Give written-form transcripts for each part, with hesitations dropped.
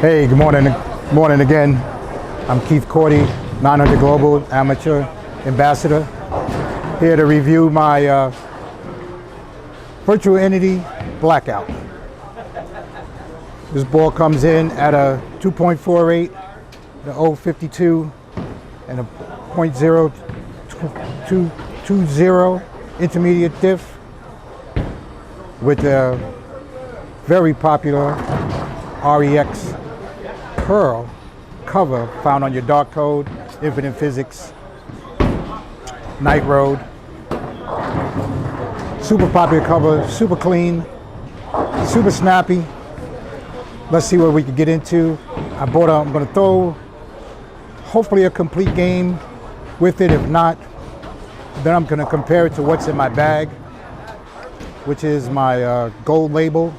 Hey, good morning again. I'm Keith Cordy, 900 Global Amateur Ambassador, here to review my virtual entity Blackout. This ball comes in at a 2.48, the 0.52, and a 0.0220 intermediate diff with a very popular REX Pearl cover found on your dark code, Infinite Physics, Night Road. Super popular cover, super clean, super snappy. Let's see what we can get into. I'm going to throw hopefully a complete game with it. If not, then I'm going to compare it to what's in my bag, which is my gold label,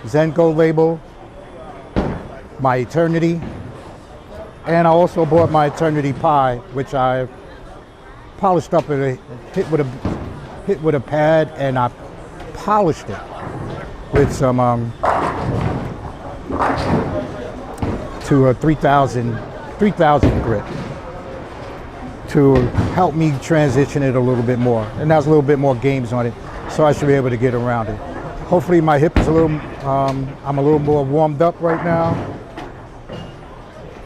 Zen gold label, my Eternity, and I also bought my Eternity Pi, which I polished up and hit with a pad, and I polished it with some to a 3000 grit to help me transition it a little bit more, and there's a little bit more games on it, so I should be able to get around it. Hopefully my hip is a little, I'm a little more warmed up right now,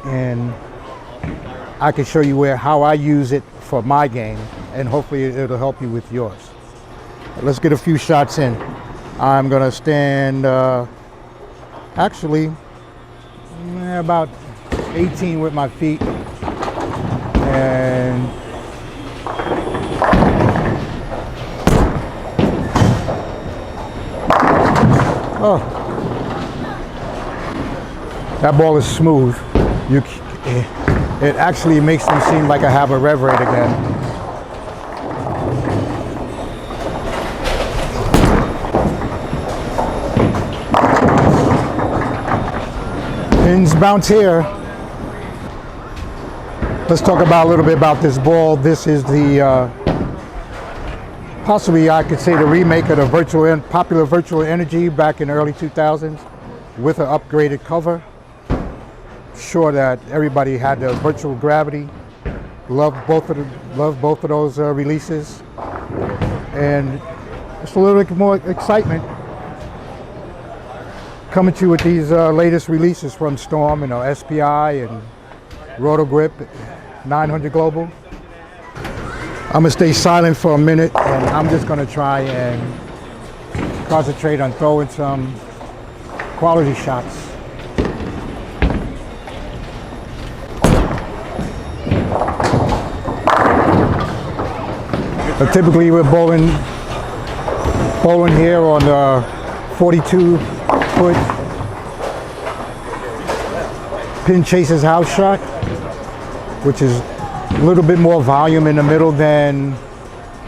and I can show you how I use it for my game, and hopefully it'll help you with yours. Let's get a few shots in. I'm gonna stand actually about 18 with my feet, and oh, that ball is smooth. It actually makes me seem like I have a rev rate again. Pins bounce here. Let's talk about a little bit about this ball. This is the possibly I could say the remake of the popular Virtual Energy back in the early 2000s with an upgraded cover. Sure that everybody had the virtual gravity. Love both of those releases, and just a little bit more excitement coming to you with these latest releases from Storm, SPI and Roto Grip, 900 Global. I'm gonna stay silent for a minute, and I'm just gonna try and concentrate on throwing some quality shots. But typically we're bowling here on the 42-foot pin chasers house shot, which is a little bit more volume in the middle than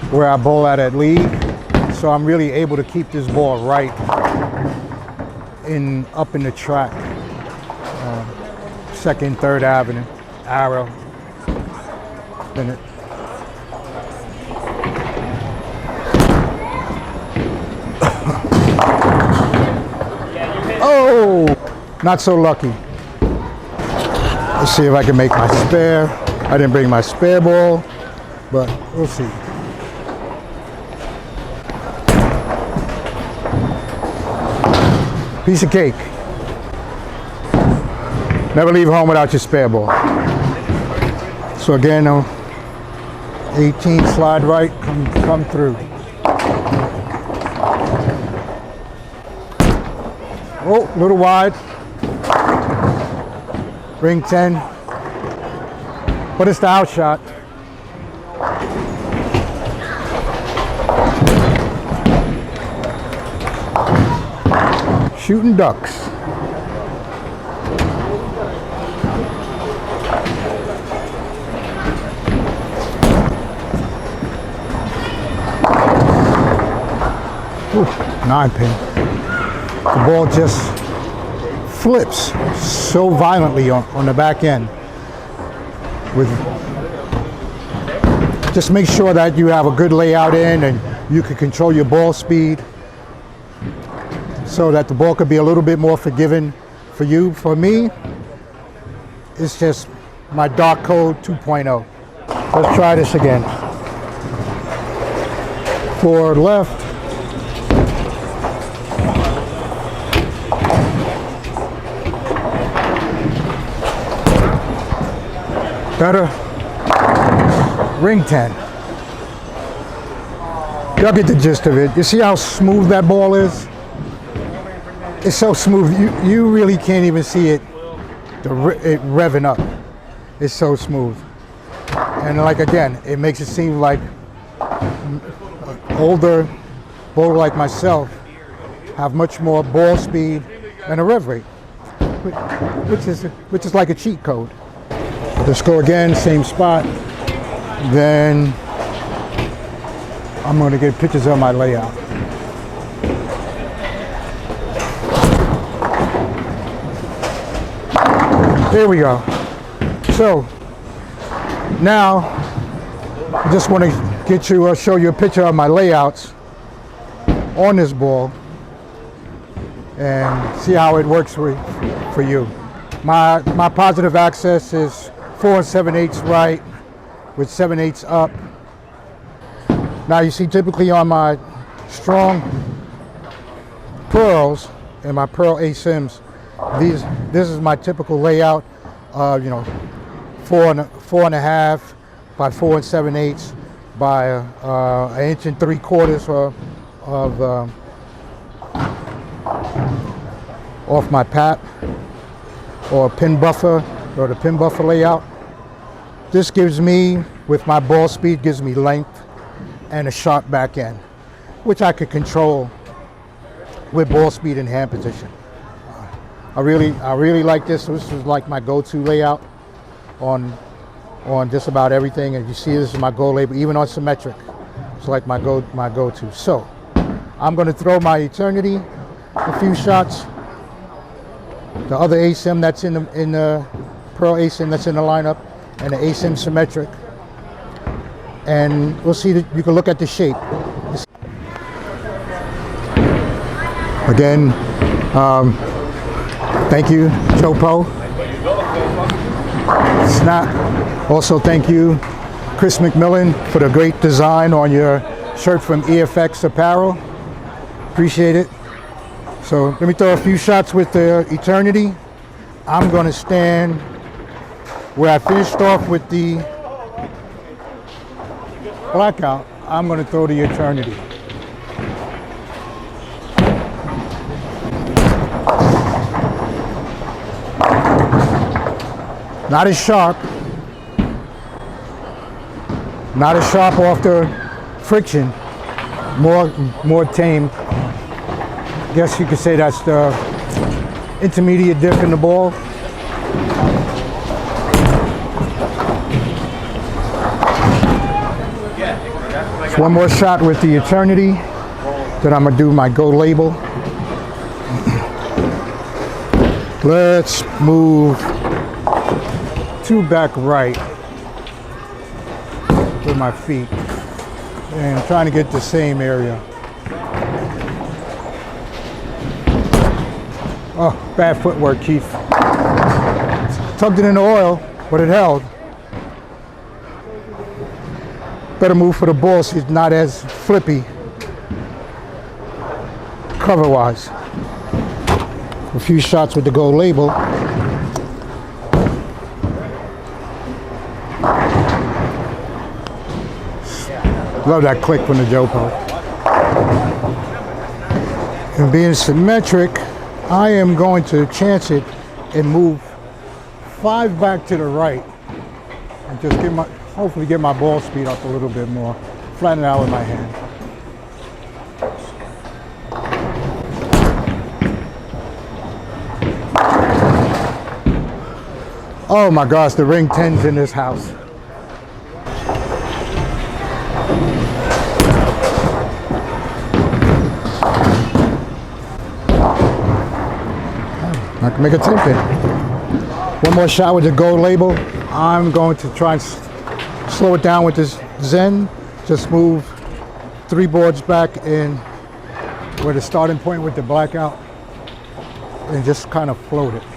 where I bowl at league. So I'm really able to keep this ball right up in the track, Second, Third Avenue, arrow. Then it. Oh, not so lucky. Let's see if I can make my spare. I didn't bring my spare ball, but we'll see. Piece of cake. Never leave home without your spare ball. So again, 18 slide right, come through. Oh, a little wide. Ring 10. But it's the out shot. Shooting ducks. Ooh, 9-pin. The ball just flips so violently on the back end. Just make sure that you have a good layout in and you can control your ball speed. so that the ball could be a little bit more forgiving for you. For me, it's just my dark code 2.0. Let's try this again. Forward left. Better. Ring 10. Y'all get the gist of it. You see how smooth that ball is? It's so smooth. You really can't even see it revving up. It's so smooth. And like again, it makes it seem like older bowler like myself have much more ball speed and a rev rate, which is like a cheat code. Let's go again, same spot. Then I'm going to get pictures of my layout. There we go. So now I just want to get you show you a picture of my layouts on this ball and see how it works for you. My positive access is 4 7/8 right with 7/8 up. Now you see typically on my strong pearls and my pearl ASIMs, this is my typical layout. 4.5 by 4 7/8 by 1 3/4 of off my pat or pin buffer or the pin buffer layout. This gives me, with my ball speed, gives me length and a sharp back end, which I could control with ball speed and hand position. I really like this. This is like my go-to layout on just about everything. And you see, this is my goal label, even on symmetric. It's like my go-to. So I'm going to throw my Eternity a few shots. The other ASIM that's in the Pearl ASIM that's in the lineup, and the ASIM symmetric. And we'll see that you can look at the shape. Again, thank you, Joe Poe. Snap. Also, thank you, Chris McMillan, for the great design on your shirt from EFX Apparel. Appreciate it. So let me throw a few shots with the Eternity. I'm going to stand where I finished off with the Blackout. I'm going to throw the Eternity. Not as sharp. Not as sharp off the friction. More tame. Guess you could say that's the intermediate dip in the ball. So one more shot with the Eternity. Then I'm gonna do my go label. Let's move to back right with my feet. And I'm trying to get the same area. Oh, bad footwork, Keith. Tugged it in the oil, but it held. Better move for the ball so it's not as flippy cover-wise. A few shots with the gold label. Love that click from the Jopo. And being symmetric, I am going to chance it and move 5 back to the right and just hopefully get my ball speed up a little bit more. Flatten it out with my hand. Oh my gosh, the ring 10's in this house. I can make a 10 pin. One more shot with the gold label. I'm going to try and slow it down with this Zen. Just move 3 boards back in where the starting point with the Blackout, and just kind of float it.